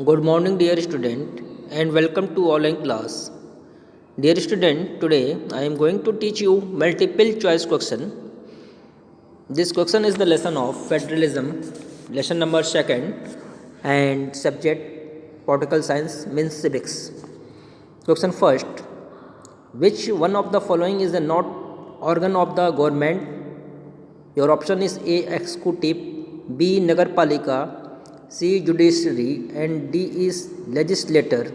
Good morning, dear student, and welcome to online class. Dear student, today I am going to teach you multiple choice question. This question is the lesson of federalism, lesson number second, and subject political science means civics. Question first: which one of the following is a not organ of the government? Your option is A. Executive, B. Nagarpalika, C. Judiciary, and D is Legislator.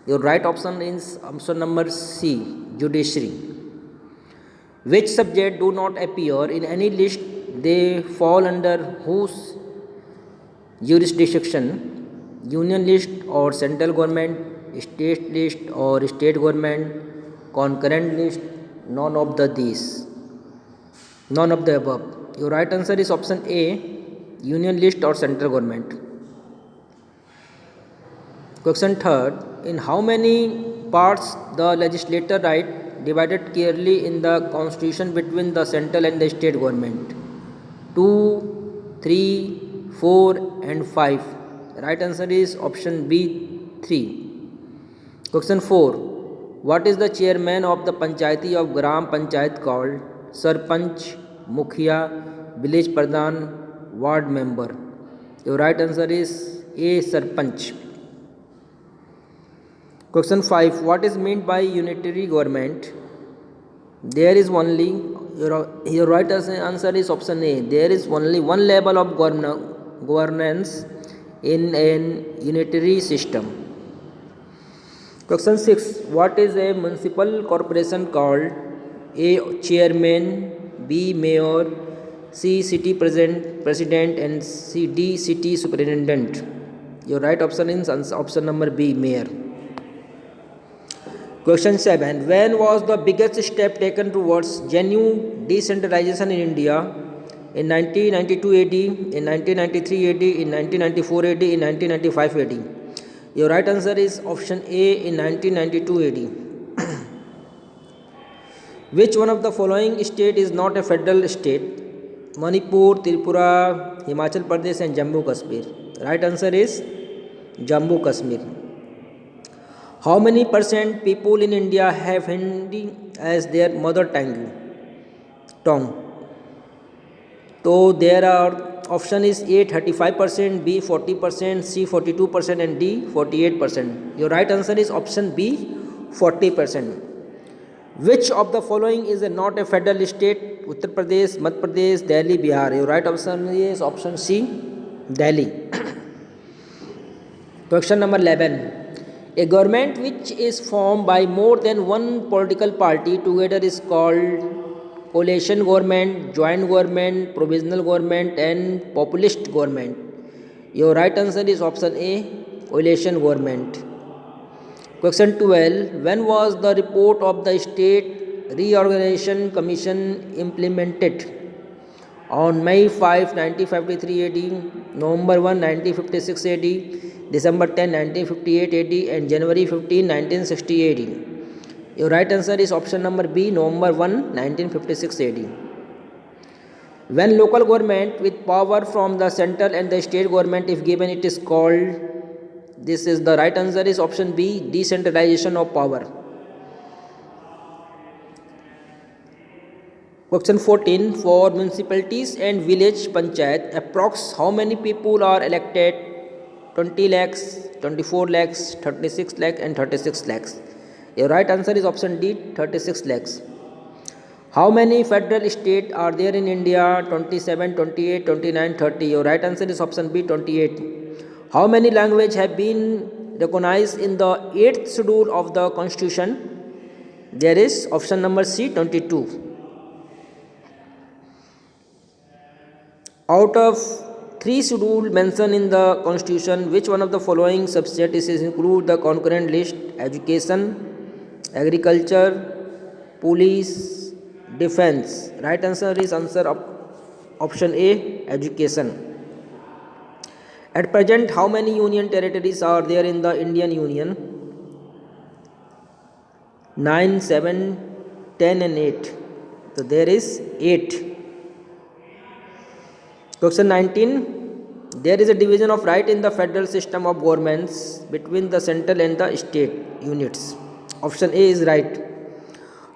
Your right option is option number C. Judiciary. Which subject do not appear in any list? They fall under whose jurisdiction? Union list or central government, state list or state government, concurrent list, none of the these. None of the above. Your right answer is option A, union list or central government. Question third: in how many parts the legislature right divided clearly in the constitution between the central and the state government? 2, 3, 4 and 5. The right answer is option B, 3. Question 4: what is the chairman of the Panchayati of Gram Panchayat called? Sarpanch, Mukhia, Village Pradhan, Ward Member. Your right answer is A. Sarpanch. Question 5: what is meant by unitary government? There is only your right answer is option A. There is only one level of governance in an unitary system. Question 6: what is a municipal corporation called? A. Chairman, B. Mayor, C. City President and D. City Superintendent. Your right option is option number B. Mayor. Question 7: when was the biggest step taken towards genuine decentralization in India? In 1992 AD, in 1993 AD, in 1994 AD, in 1995 AD. Your right answer is option A, in 1992 AD. Which one of the following state is not a federal state? Manipur, Tripura, Himachal Pradesh and Jammu Kashmir. Right answer is Jammu Kashmir. How many percent people in India have Hindi as their mother tongue? So there are option is A 35%, B 40%, C 42% and D 48%. Your right answer is option B 40%. Which of the following is not a federal state? Uttar Pradesh, Madhya Pradesh, Delhi, Bihar. Your right option is option C, Delhi. Question number 11. A government which is formed by more than one political party together is called coalition government, joint government, provisional government and populist government. Your right answer is option A, coalition government. Question 12. when was the report of the State Reorganization Commission implemented? On May 5, 1953 AD, November 1, 1956 AD, December 10, 1958 AD and January 15, 1960 AD. Your right answer is option number B, November 1, 1956 AD. When local government with power from the central and the state government if given it is called, this is the right answer is option B, decentralization of power. Question 14. For municipalities and village panchayat, approx how many people are elected? 20 lakhs, 24 lakhs, 36 lakhs and 36 lakhs. Your right answer is option D, 36 lakhs. How many federal states are there in India? 27, 28, 29, 30. Your right answer is option B, 28. How many languages have been recognized in the 8th schedule of the Constitution? There is option number C, 22. Out of 3 schedules mentioned in the Constitution, which one of the following subjects include the concurrent list? Education, agriculture, police, defense. Right answer is option A, education. At present, how many union territories are there in the Indian Union? 9, 7, 10 and 8. So there is 8. Question 19. There is a division of right in the federal system of governments between the central and the state units. Option A is right.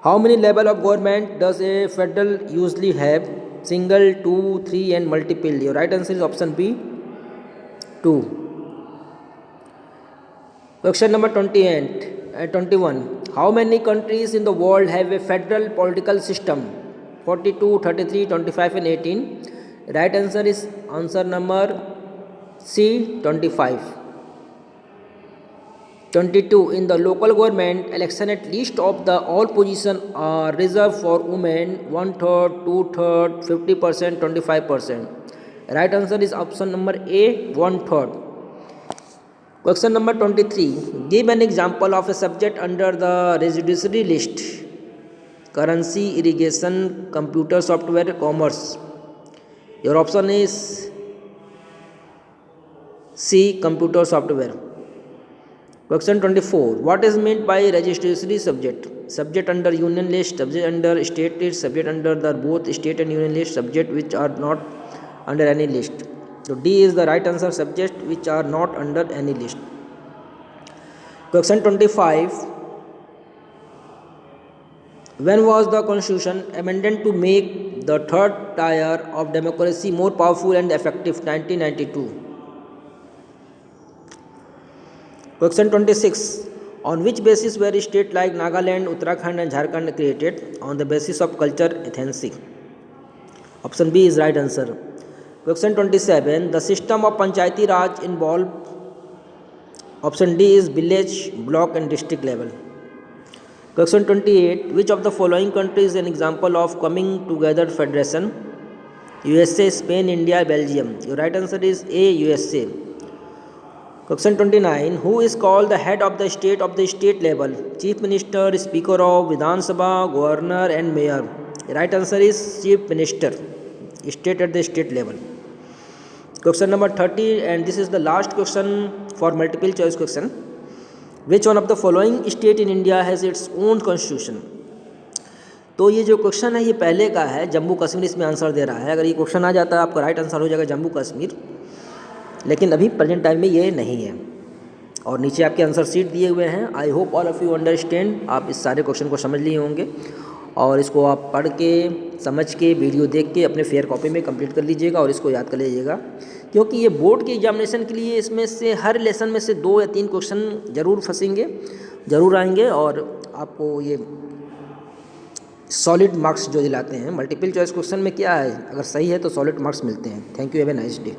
How many level of government does a federal usually have? Single, two, three, and multiple. Your right answer is option B, 2. Question number 21. How many countries in the world have a federal political system? 42, 33, 25, and 18. Right answer is answer number C, 25. 22. In the local government election, at least of the all positions are reserved for women, 1/3, 2/3, 50%, 25%. Right answer is option number A, 1/3. Question number 23. Give an example of a subject under the residuary list. Currency, irrigation, computer software, commerce. Your option is C, computer software. Question 24. What is meant by residuary subject? Subject under union list, subject under state list, subject under the both state and union list, subject which are not under any list. So D is the right answer, subject which are not under any list. Question 25. When was the constitution amended to make the third tier of democracy more powerful and effective? 1992. Question 26. On which basis were states like Nagaland, Uttarakhand and Jharkhand created? On the basis of culture ethnicity. Option B is right answer. Question 27. The system of Panchayati Raj involved. Option D is village, block and district level. Question 28. Which of the following countries is an example of coming together federation? USA, Spain, India, Belgium. Your right answer is A, USA. Question 29. Who is called the head of the state level? Chief Minister, Speaker of Vidhan Sabha, Governor and Mayor. Right answer is Chief Minister, state at the state level. Question number 30, and this is the last question for multiple choice question. Which one of the following state in India has its own constitution? तो ये जो question है ये पहले का है, जम्मू कश्मीर इसमें answer दे रहा है. अगर ये क्वेश्चन आ जाता है आपका राइट आंसर हो जाएगा जम्मू कश्मीर, लेकिन अभी प्रेजेंट टाइम में ये नहीं है. और नीचे आपके आंसर शीट दिए हुए हैं. I hope all of you understand. आप इस सारे क्वेश्चन को समझ लिए होंगे और इसको आप पढ़ के समझ के वीडियो देख के अपने फेयर कॉपी में कंप्लीट कर लीजिएगा और इसको याद कर लीजिएगा, क्योंकि ये बोर्ड के एग्जामिनेशन के लिए इसमें से हर लेसन में से 2 या 3 क्वेश्चन ज़रूर फंसेंगे, ज़रूर आएंगे और आपको ये सॉलिड मार्क्स जो दिलाते हैं. मल्टीपल चॉइस क्वेश्चन में क्या है, अगर सही है तो सॉलिड मार्क्स मिलते हैं. Thank you, have a nice day.